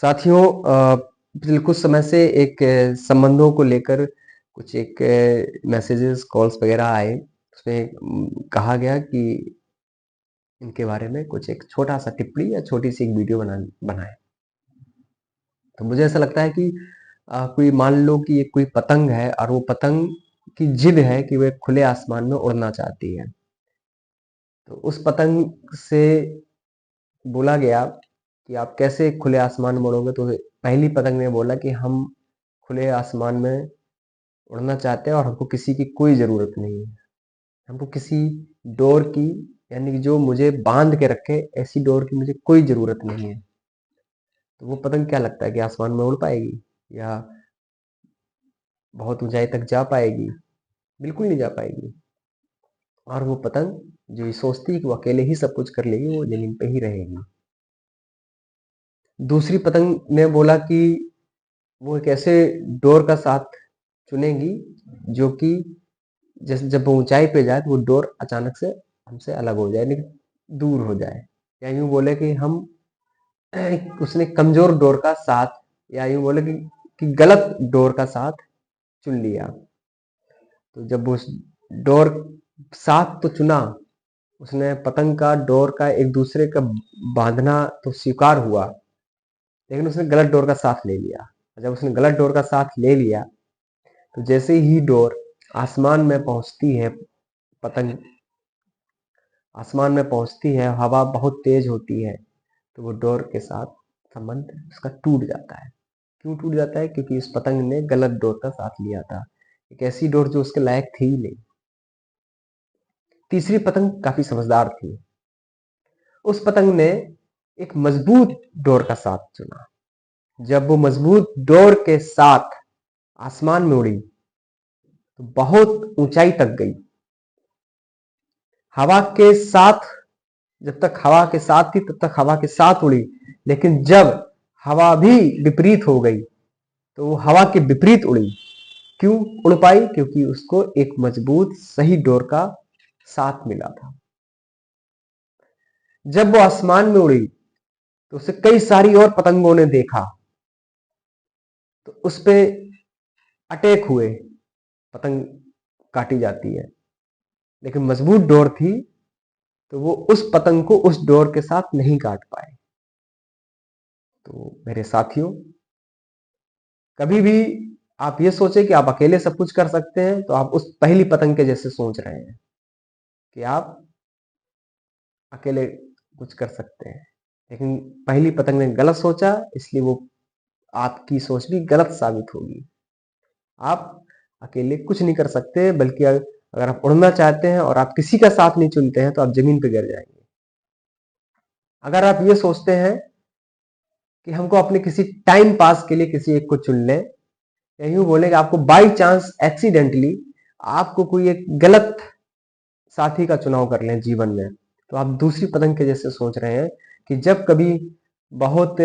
साथियों, पिछले कुछ समय से एक संबंधों को लेकर कुछ एक मैसेजेस, कॉल्स वगैरह आए। उसमें कहा गया कि इनके बारे में कुछ एक छोटा-सा टिप्पणी या छोटी-सी एक वीडियो बनाएँ। तो मुझे ऐसा लगता है कि कोई मान लो कि ये कोई पतंग है और वो पतंग की जिद है कि वो एक खुले आसमान में उड़ना चाहती है। तो उस पतंग से बोला गया कि आप कैसे खुले आसमान में उड़ोगे? तो पहली पतंग ने बोला कि हम खुले आसमान में उड़ना चाहते हैं और हमको किसी की कोई ज़रूरत नहीं है। हमको किसी डोर की, यानी कि जो मुझे बाँध के रखे, ऐसी डोर की मुझे कोई ज़रूरत नहीं है। तो वो पतंग क्या लगता है कि आसमान में उड़ पाएगी या बहुत ऊँचाई तक जा पाएगी? बिल्कुल नहीं जा पाएगी। और वो पतंग जो ये सोचती है कि वो अकेले ही सब कुछ कर लेगी, वो ज़मीन पे ही रहेगी। दूसरी पतंग ने बोला कि वो एक ऐसे डोर का साथ चुनेगी जो कि जैसे जब वो ऊँचाई पे जाए तो वो डोर अचानक से हमसे अलग हो जाए, लेकिन दूर हो जाए। या यूँ बोले कि हम उसने कमज़ोर डोर का साथ, या यूँ बोले कि गलत डोर का साथ चुन लिया। तो जब उस डोर साथ तो चुना, उसने पतंग का डोर का एक दूसरे का बाँधना तो स्वीकार हुआ, लेकिन उसने गलत डोर का साथ ले लिया। जब उसने गलत डोर का साथ ले लिया, तो जैसे ही डोर आसमान में पहुँचती है, पतंग आसमान में पहुँचती है, हवा बहुत तेज़ होती है, तो वो डोर के साथ संबंध उसका टूट जाता है। क्यों टूट जाता है? क्योंकि इस पतंग ने गलत डोर का साथ लिया था। एक ऐसी डोर जो उसके लायक थी ही नहीं। तीसरी पतंग काफ़ी समझदार थी। उस पतंग ने एक मज़बूत डोर का साथ चुना। जब वो मज़बूत डोर के साथ आसमान में उड़ी, तो बहुत ऊँचाई तक गई। हवा के साथ, जब तक हवा के साथ थी तब तक हवा के साथ उड़ी, लेकिन जब हवा भी विपरीत हो गई तो वो हवा के विपरीत उड़ी। क्यों उड़ पाई? क्योंकि उसको एक मजबूत सही डोर का साथ मिला था। जब वो आसमान में उड़ी तो उसे कई सारी और पतंगों ने देखा, तो उस पे अटैक हुए। पतंग काटी जाती है, लेकिन मजबूत डोर थी तो वो उस पतंग को उस डोर के साथ नहीं काट पाए। तो मेरे साथियों, कभी भी आप ये सोचे कि आप अकेले सब कुछ कर सकते हैं, तो आप उस पहली पतंग के जैसे सोच रहे हैं कि आप अकेले कुछ कर सकते हैं। लेकिन पहली पतंग ने गलत सोचा, इसलिए वो आपकी सोच भी गलत साबित होगी। आप अकेले कुछ नहीं कर सकते, बल्कि अगर आप उड़ना चाहते हैं और आप किसी का साथ नहीं चुनते हैं, तो आप ज़मीन पे गिर जाएँगे। अगर आप ये सोचते हैं कि हमको अपने किसी टाइम पास के लिए किसी एक को चुन लें, या यूँ बोलें कि आपको बाय चांस एक्सीडेंटली आपको कोई एक गलत साथी का चुनाव कर लें जीवन में, तो आप दूसरी पतंग के जैसे सोच रहे हैं कि जब कभी बहुत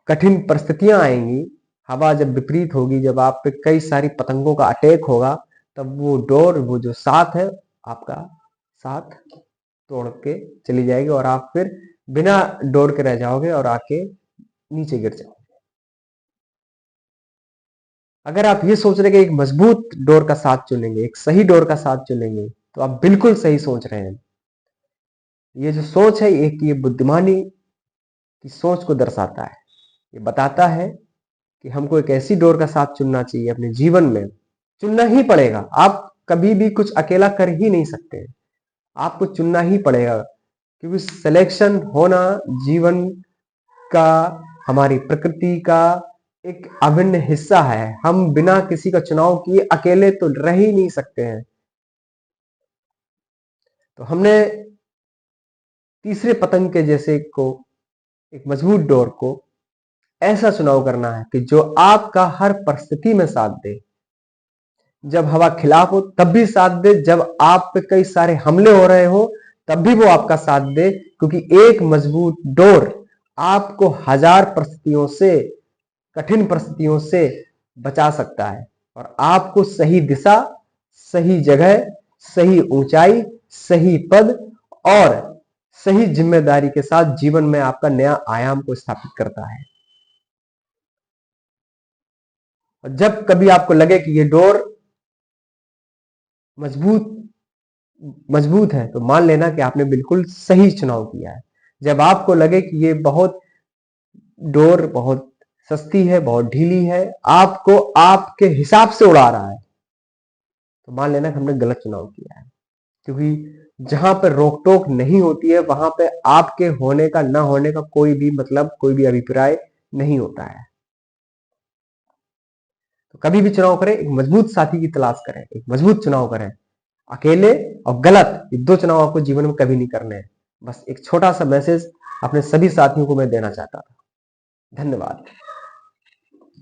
कठिन परिस्थितियां आएंगी, हवा जब विपरीत होगी, जब आप पे कई सारी पतंगों का अटैक होगा, तब वो डोर, वो जो साथ है, आपका साथ तोड़ के चली जाएगी और आप फिर बिना डोर के रह जाओगे और आके नीचे गिर जाओगे। अगर आप ये सोच रहे हैं कि एक मजबूत डोर का साथ चुनेंगे, एक सही डोर का साथ चुनेंगे, तो आप बिल्कुल सही सोच रहे हैं। ये जो सोच है, एक ये बुद्धिमानी की सोच को दर्शाता है। ये बताता है कि हमको एक ऐसी डोर का साथ चुनना चाहिए अपने जीवन में। चुनना ही पड़ेगा। आप कभी भी कुछ अकेला कर ही नहीं सकते। आपको चुनना ही पड़ेगा, क्योंकि सिलेक्शन होना जीवन का, हमारी प्रकृति का एक अभिन्न हिस्सा है। हम बिना किसी का चुनाव किए अकेले तो रह ही नहीं सकते हैं। तो हमने तीसरे पतंग के जैसे को, एक मजबूत डोर को ऐसा चुनाव करना है कि जो आपका हर परिस्थिति में साथ दे। जब हवा खिलाफ हो तब भी साथ दे, जब आप पे कई सारे हमले हो रहे हो तब भी वो आपका साथ दे, क्योंकि एक मजबूत डोर आपको हजार परिस्थितियों से, कठिन परिस्थितियों से बचा सकता है और आपको सही दिशा, सही जगह, सही ऊंचाई, सही पद और सही जिम्मेदारी के साथ जीवन में आपका नया आयाम को स्थापित करता है। और जब कभी आपको लगे कि ये डोर मजबूत मजबूत है, तो मान लेना कि आपने बिल्कुल सही चुनाव किया है। जब आपको लगे कि ये डोर बहुत सस्ती है, बहुत ढीली है, आपको आपके हिसाब से उड़ा रहा है, तो मान लेना कि हमने गलत चुनाव किया है। क्योंकि जहां पर रोक टोक नहीं होती है, वहां पे आपके होने का ना होने का कोई भी मतलब, कोई भी अभिप्राय नहीं होता है। तो कभी भी चुनाव करें, एक मजबूत साथी की तलाश करें, एक मजबूत चुनाव करें। अकेले और गलत, ये दो चुनाव आपको जीवन में कभी नहीं करने हैं। बस एक छोटा सा मैसेज अपने सभी साथियों को मैं देना चाहता था। धन्यवाद।